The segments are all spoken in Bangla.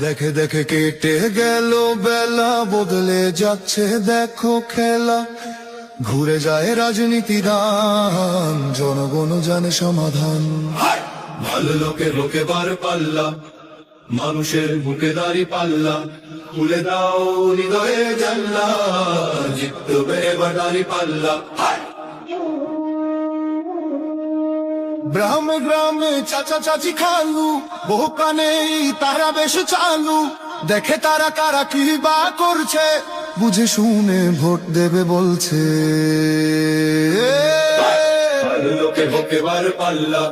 দেখে দেখে কেটে গেল বেলা, বদলে যাচ্ছে দেখো খেলা। ঘুরে যায় রাজনীতি দান, জনগণ জানে সমাধান। ভালো লোকে লোকে বার পাল্লা, মানুষের বুকে দাঁড়ি পাল্লা। খুলে দাও হৃদয়ে জানলা, জিতবে এবার দাঁড়ি পাল্লা। গ্রামে গ্রামে চাচা চাচি খালু, বহু কানে তারা বেশ চালু। দেখে তারা কারা কি বা করছে, বুঝে শুনে ভোট দেবে বলছে। লোকে বুকে বার পাল্লা,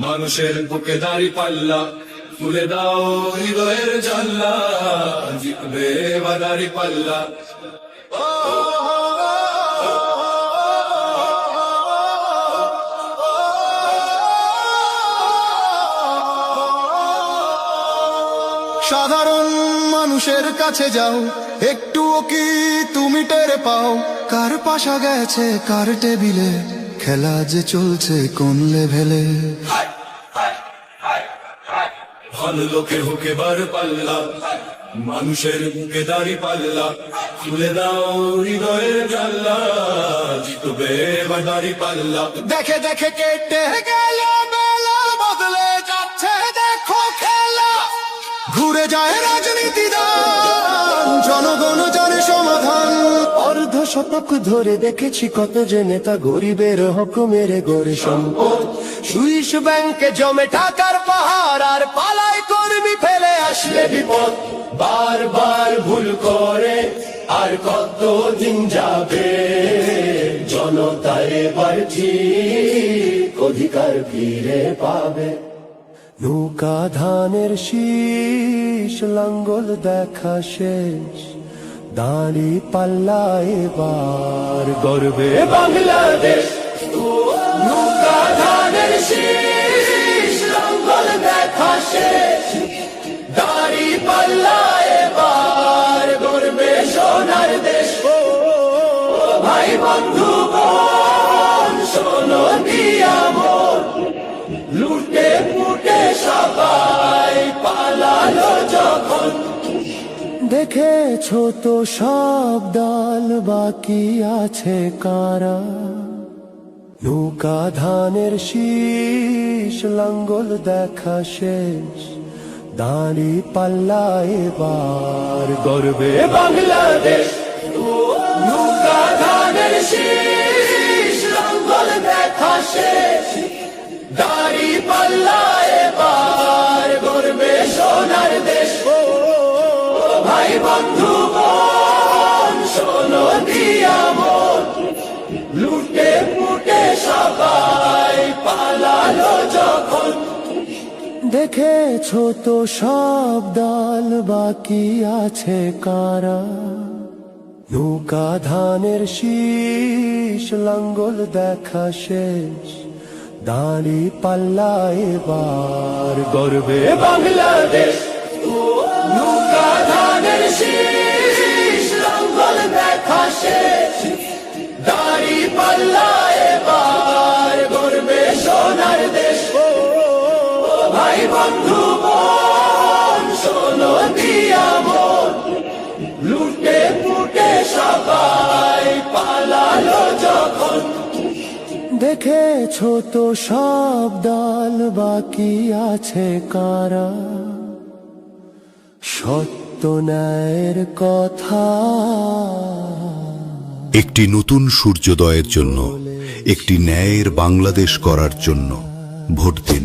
মানুষের বুকে দাঁড়ি পাল্লা। খুলে দাও হৃদয়ের জানলা, জিতবে এবার দাঁড়ি পাল্লা। সাধারণ মানুষের কাছে যাও, একটুও কি তুমি টের পাও? কার পাশা গেছে কার টেবিলে, খেলা যে চলছে কোন লেভেলে। ভালো লোকে হোকে বার পাল্লা, মানুষের বুকে দাঁড়ি পাল্লা। খুলে দাও হৃদয়ের জানলা, জিতবে এবার দাঁড়ি পাল্লা। দেখে দেখে কেটে গেল বেলা, বদলে যাচ্ছে দেখো খেলা। ঘুরে যায় রাজনীতি দান, জনগণ জানে সমাধান। অর্ধ শতক ধরে দেখেছি কত যে নেতা গরিবের হক মেরে গড়ে সম্পদ। সুইস ব্যাংকে জমে টাকার পাহাড়, আর পালায় কর্মী ফেলে আসলে বিপদ। বারবার ভুল করে আর কত দিন যাবে, জনতা এবার ঠিক অধিকার ফিরে পাবে। নৌকা ধানের শীষ, লাঙ্গল দেখা শেষ, দাঁড়ি পাল্লা এবার গর্বে বাংলাদেশ। নৌকা ধানের শীষ, লাঙ্গল দেখা শেষ, দাঁড়ি পাল্লা এবার গর্বে সোনার দেশ। ও ভাই বন্ধু বোন, শোনো দিয়া মন, লুটে ফুটে সবাই পালালো যখন। দেখেছো তো সব দল, বাকি আছে কারা? নৌকা ধানের শীষ, লাঙ্গল দেখা শেষ, দাঁড়ি পাল্লা এবার গর্বে বাংলাদেশ। নৌকা ধানের শীষ, লাঙ্গল দেখা শেষ, দাঁড়ি পাল্লা এবার গর্বে সোনার দেশ। ভাই বন্ধু বোন, শোনো দিয়া মন, লুটে ফুটে সবাই পালালো যখন। দেখেছো তো সব দল, বাকি আছে কারা? নৌকা ধানের শীষ, লাঙ্গল দেখা শেষ, দাঁড়ি পাল্লা এবার গর্বে বাংলাদেশ। নৌকা ধানের শীষ, লাঙ্গল দেখা শেষ, দাঁড়ি পাল্লা এবার গর্বে সোনার দেশ। ভাই বন্ধু বোন, শোনো দিয়া মন, লুটে ফুটে সবাই পালালো যখন। দেখেছো তো সব দল, বাকি আছে কারা? সত্য ন্যায়ের কথা। একটি নতুন সূর্যোদয়ের জন্য, একটি ন্যায়ের বাংলাদেশ করার জন্য ভোট দিন।